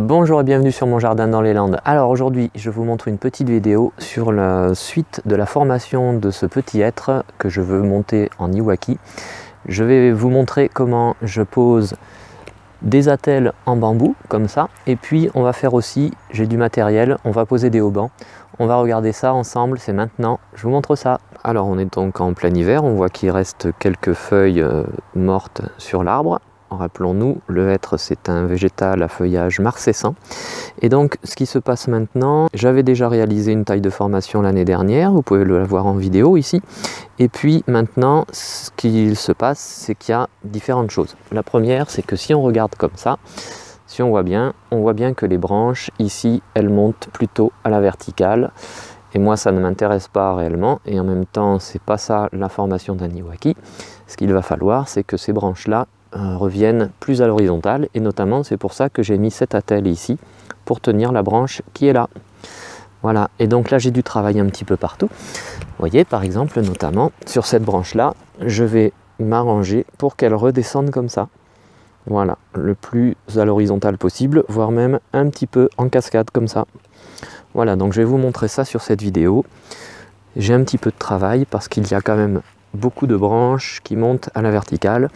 Bonjour et bienvenue sur mon jardin dans les Landes. Alors aujourd'hui je vous montre une petite vidéo sur la suite de la formation de ce petit être que je veux monter en Iwaki. Je vais vous montrer comment je pose des attelles en bambou comme ça, et puis on va faire aussi, j'ai du matériel, on va poser des haubans. On va regarder ça ensemble, c'est maintenant, je vous montre ça. Alors on est donc en plein hiver, on voit qu'il reste quelques feuilles mortes sur l'arbre. Rappelons-nous, le hêtre c'est un végétal à feuillage marcescent. Et donc ce qui se passe maintenant, j'avais déjà réalisé une taille de formation l'année dernière, vous pouvez le voir en vidéo ici. Et puis maintenant, ce qui se passe, c'est qu'il y a différentes choses. La première, c'est que si on regarde comme ça, si on voit bien que les branches ici, elles montent plutôt à la verticale. Et moi, ça ne m'intéresse pas réellement. Et en même temps, c'est pas ça la formation d'un Iwaki. Ce qu'il va falloir, c'est que ces branches-là reviennent plus à l'horizontale, et notamment c'est pour ça que j'ai mis cette attelle ici pour tenir la branche qui est là. Voilà, et donc là j'ai dû travailler un petit peu partout. Vous voyez, par exemple, notamment sur cette branche là, je vais m'arranger pour qu'elle redescende comme ça. Voilà, le plus à l'horizontale possible, voire même un petit peu en cascade comme ça. Voilà, donc je vais vous montrer ça sur cette vidéo. J'ai un petit peu de travail parce qu'il y a quand même beaucoup de branches qui montent à la verticale.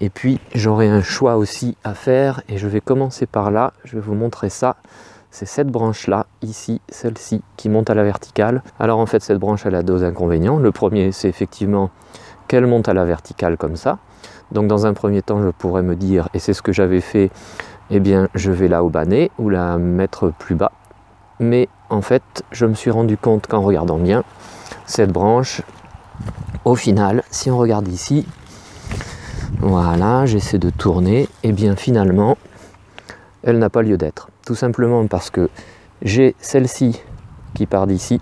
Et puis j'aurai un choix aussi à faire, et je vais commencer par là, je vais vous montrer ça. C'est cette branche là, ici, celle-ci, qui monte à la verticale. Alors en fait cette branche elle a deux inconvénients. Le premier, c'est effectivement qu'elle monte à la verticale comme ça. Donc dans un premier temps je pourrais me dire, et c'est ce que j'avais fait, eh bien je vais la haubaner ou la mettre plus bas. Mais en fait je me suis rendu compte qu'en regardant bien, cette branche, au final, si on regarde ici, voilà, j'essaie de tourner, et bien finalement, elle n'a pas lieu d'être. Tout simplement parce que j'ai celle-ci qui part d'ici,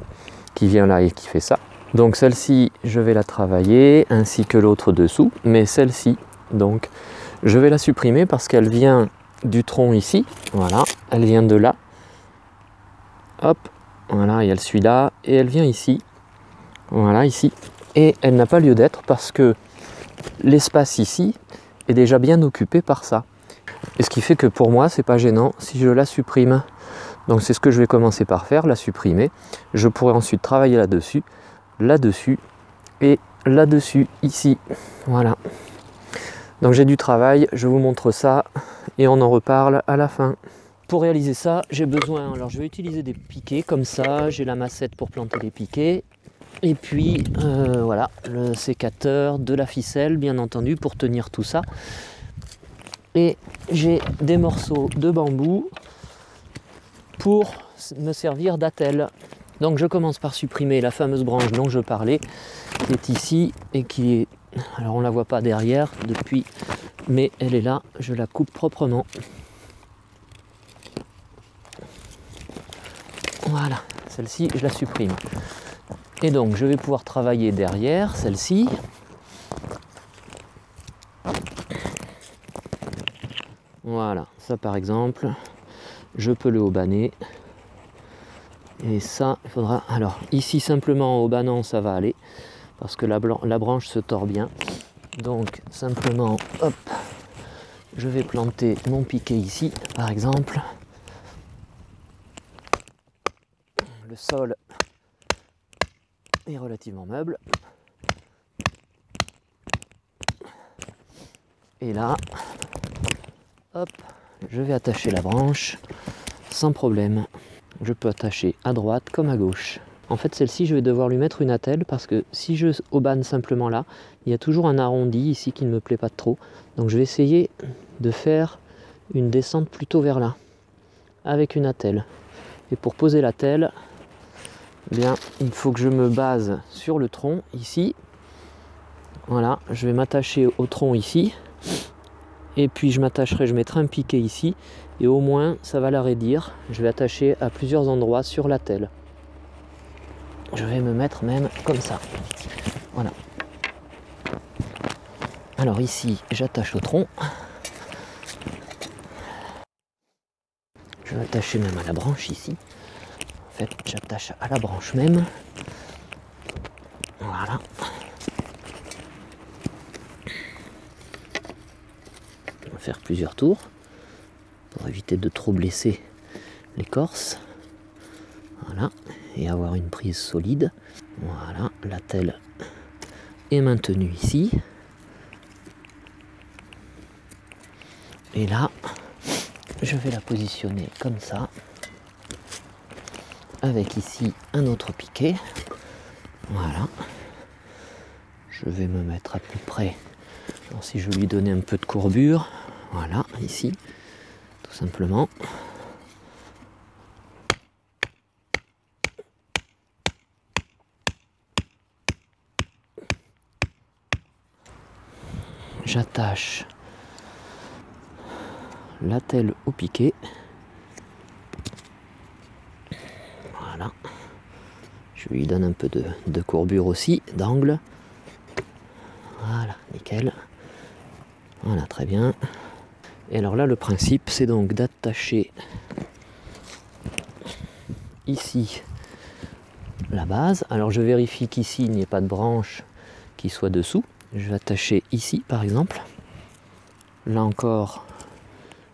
qui vient là et qui fait ça. Donc celle-ci, je vais la travailler, ainsi que l'autre dessous, mais celle-ci, donc, je vais la supprimer parce qu'elle vient du tronc ici, voilà, elle vient de là, hop, voilà, et elle suit là, et elle vient ici, voilà, ici, et elle n'a pas lieu d'être parce que l'espace ici est déjà bien occupé par ça. Et ce qui fait que pour moi, c'est pas gênant si je la supprime. Donc c'est ce que je vais commencer par faire, la supprimer. Je pourrais ensuite travailler là-dessus, là-dessus et là-dessus, ici. Voilà. Donc j'ai du travail, je vous montre ça et on en reparle à la fin. Pour réaliser ça, j'ai besoin, alors je vais utiliser des piquets comme ça, j'ai la massette pour planter les piquets. Et puis voilà, le sécateur, de la ficelle bien entendu pour tenir tout ça. Et j'ai des morceaux de bambou pour me servir d'attelle. Donc je commence par supprimer la fameuse branche dont je parlais, qui est ici et qui est... Alors on ne la voit pas derrière depuis, mais elle est là, je la coupe proprement. Voilà, celle-ci je la supprime. Et donc je vais pouvoir travailler derrière celle-ci. Voilà, ça par exemple, je peux le haubaner. Et ça, il faudra... Alors ici simplement en haubanant ça va aller, parce que la branche se tord bien. Donc simplement, hop, je vais planter mon piquet ici, par exemple. Le sol est relativement meuble. Et là, hop, je vais attacher la branche sans problème. Je peux attacher à droite comme à gauche. En fait, celle-ci, je vais devoir lui mettre une attelle parce que si je haubane simplement là, il y a toujours un arrondi ici qui ne me plaît pas trop. Donc je vais essayer de faire une descente plutôt vers là, avec une attelle. Et pour poser l'attelle, bien, il faut que je me base sur le tronc ici. Voilà, je vais m'attacher au tronc ici. Et puis je m'attacherai, je mettrai un piquet ici. Et au moins, ça va la raidir. Je vais attacher à plusieurs endroits sur l'attelle. Je vais me mettre même comme ça. Voilà. Alors ici, j'attache au tronc. Je vais attacher même à la branche ici. En fait, j'attache à la branche même. Voilà. On va faire plusieurs tours. pour éviter de trop blesser l'écorce. Voilà, et avoir une prise solide. Voilà, l'attelle est maintenue ici. Et là, je vais la positionner comme ça, avec ici un autre piquet. Voilà. Je vais me mettre à peu près, alors si je lui donnais un peu de courbure, voilà, ici, tout simplement. J'attache l'attelle au piquet. Voilà. Je lui donne un peu de courbure aussi, d'angle. Voilà, nickel. Voilà, très bien. Et alors là, le principe, c'est donc d'attacher ici la base. Alors je vérifie qu'ici, il n'y ait pas de branche qui soit dessous. Je vais attacher ici, par exemple. Là encore,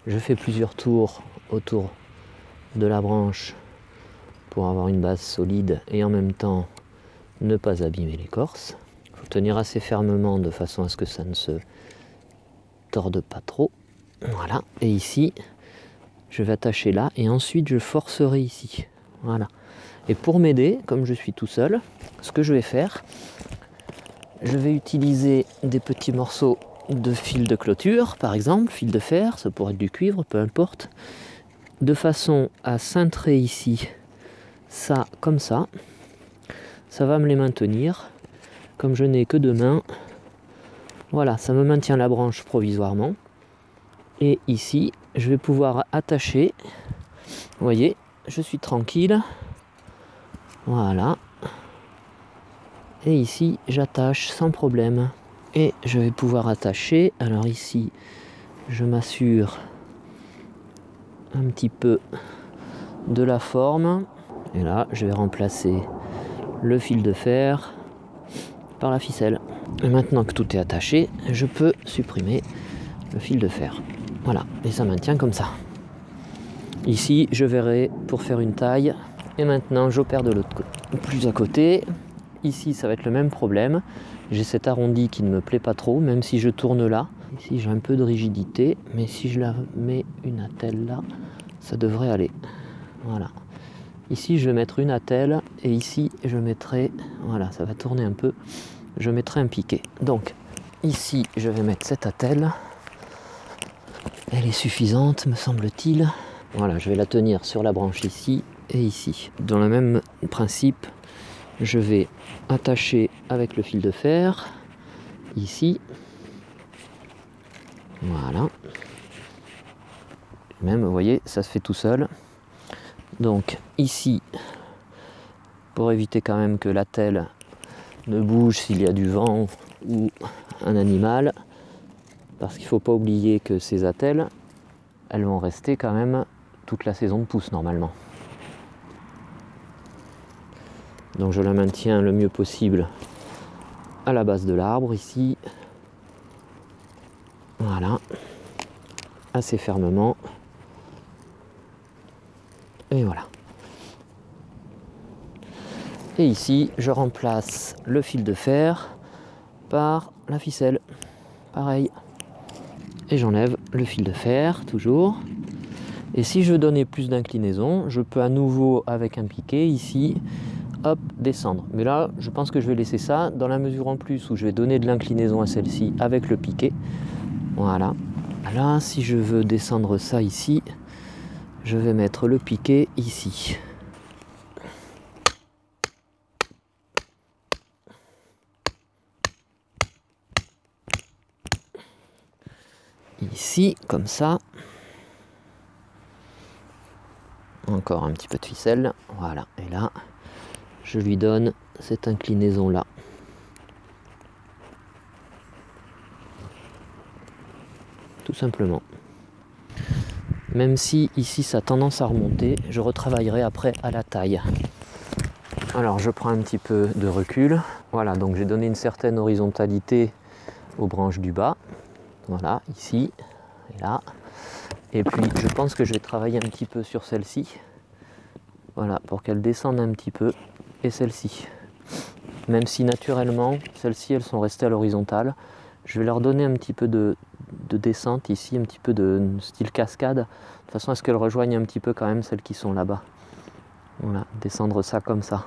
je fais plusieurs tours autour de la branche pour avoir une base solide et en même temps ne pas abîmer l'écorce. Il faut tenir assez fermement de façon à ce que ça ne se torde pas trop. Voilà, et ici, je vais attacher là et ensuite je forcerai ici. Voilà. Et pour m'aider, comme je suis tout seul, ce que je vais faire, je vais utiliser des petits morceaux de fil de clôture, par exemple, fil de fer, ça pourrait être du cuivre, peu importe, de façon à cintrer ici ça comme ça. Ça va me les maintenir. Comme je n'ai que deux mains, voilà, ça me maintient la branche provisoirement. Et ici, je vais pouvoir attacher. Vous voyez, je suis tranquille. Voilà. Et ici, j'attache sans problème. Et je vais pouvoir attacher. Alors ici, je m'assure un petit peu de la forme. Et là, je vais remplacer le fil de fer par la ficelle. Et maintenant que tout est attaché, je peux supprimer le fil de fer. Voilà, et ça maintient comme ça. Ici, je verrai pour faire une taille. Et maintenant, j'opère de l'autre côté. Plus à côté. Ici, ça va être le même problème. J'ai cet arrondi qui ne me plaît pas trop, même si je tourne là. Ici, j'ai un peu de rigidité, mais si je la mets une attelle là, ça devrait aller. Voilà. Ici, je vais mettre une attelle, et ici, je mettrai, voilà, ça va tourner un peu, je mettrai un piquet. Donc, ici, je vais mettre cette attelle. Elle est suffisante, me semble-t-il. Voilà, je vais la tenir sur la branche ici et ici. Dans le même principe, je vais attacher avec le fil de fer, ici. Voilà. Même, vous voyez, ça se fait tout seul. Donc, ici, pour éviter quand même que l'attelle ne bouge s'il y a du vent ou un animal, parce qu'il ne faut pas oublier que ces attelles, elles vont rester quand même toute la saison de pousse normalement. Donc je la maintiens le mieux possible à la base de l'arbre ici. Voilà, assez fermement. Et voilà. Et ici, je remplace le fil de fer par la ficelle. Pareil. Et j'enlève le fil de fer, toujours. Et si je donnais plus d'inclinaison, je peux à nouveau, avec un piquet, ici, hop, descendre. Mais là, je pense que je vais laisser ça dans la mesure en plus où je vais donner de l'inclinaison à celle-ci avec le piquet. Voilà. Là, si je veux descendre ça ici, je vais mettre le piquet ici. Ici, comme ça. Encore un petit peu de ficelle. Voilà. Et là, je lui donne cette inclinaison-là. Tout simplement. Même si ici ça a tendance à remonter, je retravaillerai après à la taille. Alors je prends un petit peu de recul. Voilà, donc j'ai donné une certaine horizontalité aux branches du bas. Voilà, ici et là. Et puis je pense que je vais travailler un petit peu sur celle-ci. Voilà, pour qu'elle descende un petit peu. Et celle-ci. Même si naturellement, celles-ci, elles sont restées à l'horizontale. Je vais leur donner un petit peu de descente ici, un petit peu de style cascade, de façon à ce qu'elles rejoignent un petit peu quand même celles qui sont là-bas. Voilà, descendre ça comme ça.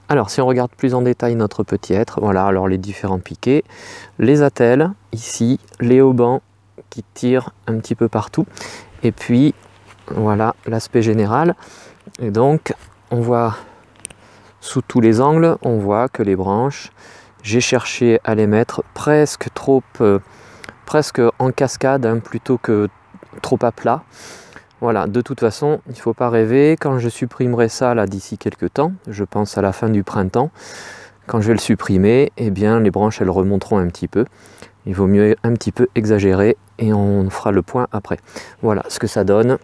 Alors si on regarde plus en détail notre petit être, voilà alors les différents piquets, les attelles ici, les haubans qui tirent un petit peu partout, et puis voilà l'aspect général. Et donc on voit sous tous les angles, on voit que les branches, j'ai cherché à les mettre presque en cascade hein, plutôt que trop à plat. Voilà, de toute façon, il ne faut pas rêver, quand je supprimerai ça là d'ici quelques temps, je pense à la fin du printemps, quand je vais le supprimer, eh bien les branches elles remonteront un petit peu. Il vaut mieux un petit peu exagérer et on fera le point après. Voilà ce que ça donne.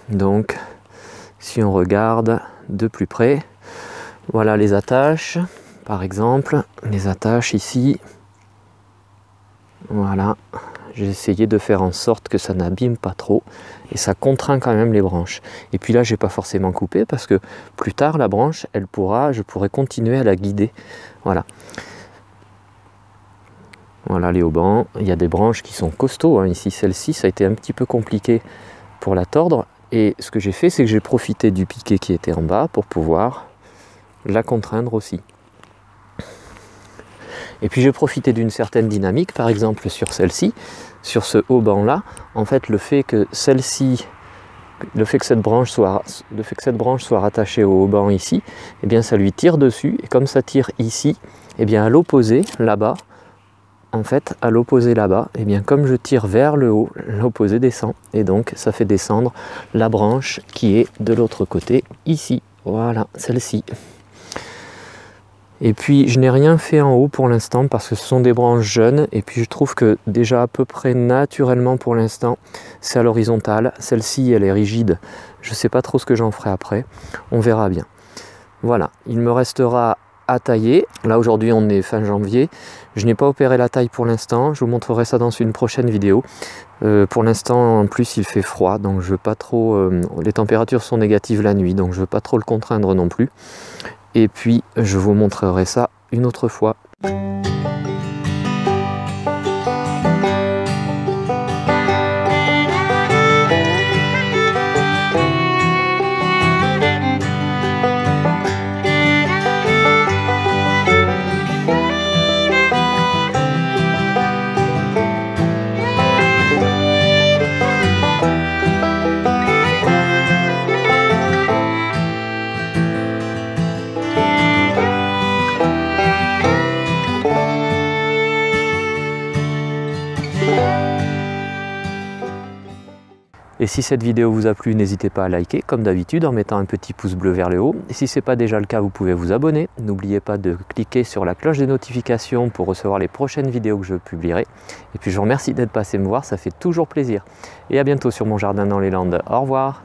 Donc, si on regarde de plus près, voilà les attaches, par exemple, les attaches ici. Voilà. J'ai essayé de faire en sorte que ça n'abîme pas trop et ça contraint quand même les branches. Et puis là, j'ai pas forcément coupé parce que plus tard, la branche, je pourrais continuer à la guider. Voilà. Voilà les haubans. Il y a des branches qui sont costauds. Hein. Ici, celle-ci, ça a été un petit peu compliqué pour la tordre. Et ce que j'ai fait, c'est que j'ai profité du piquet qui était en bas pour pouvoir la contraindre aussi. Et puis j'ai profité d'une certaine dynamique, par exemple sur celle-ci, sur ce hauban là, en fait le fait que celle-ci, le fait que cette branche soit rattachée au hauban ici, eh bien ça lui tire dessus, et comme ça tire ici, eh bien à l'opposé, là-bas, en fait à l'opposé là-bas, eh bien comme je tire vers le haut, l'opposé descend, et donc ça fait descendre la branche qui est de l'autre côté, ici, voilà, celle-ci. Et puis je n'ai rien fait en haut pour l'instant parce que ce sont des branches jeunes et puis je trouve que déjà à peu près naturellement pour l'instant c'est à l'horizontale. Celle-ci elle est rigide, je ne sais pas trop ce que j'en ferai après, on verra bien. Voilà, il me restera à tailler. Là aujourd'hui on est fin janvier, je n'ai pas opéré la taille pour l'instant, je vous montrerai ça dans une prochaine vidéo. Pour l'instant en plus il fait froid donc je veux pas trop, les températures sont négatives la nuit donc je veux pas trop le contraindre non plus. Et puis je vous montrerai ça une autre fois. Et si cette vidéo vous a plu, n'hésitez pas à liker, comme d'habitude, en mettant un petit pouce bleu vers le haut. Et si ce n'est pas déjà le cas, vous pouvez vous abonner. N'oubliez pas de cliquer sur la cloche des notifications pour recevoir les prochaines vidéos que je publierai. Et puis je vous remercie d'être passé me voir, ça fait toujours plaisir. Et à bientôt sur Mon Jardin dans les Landes. Au revoir.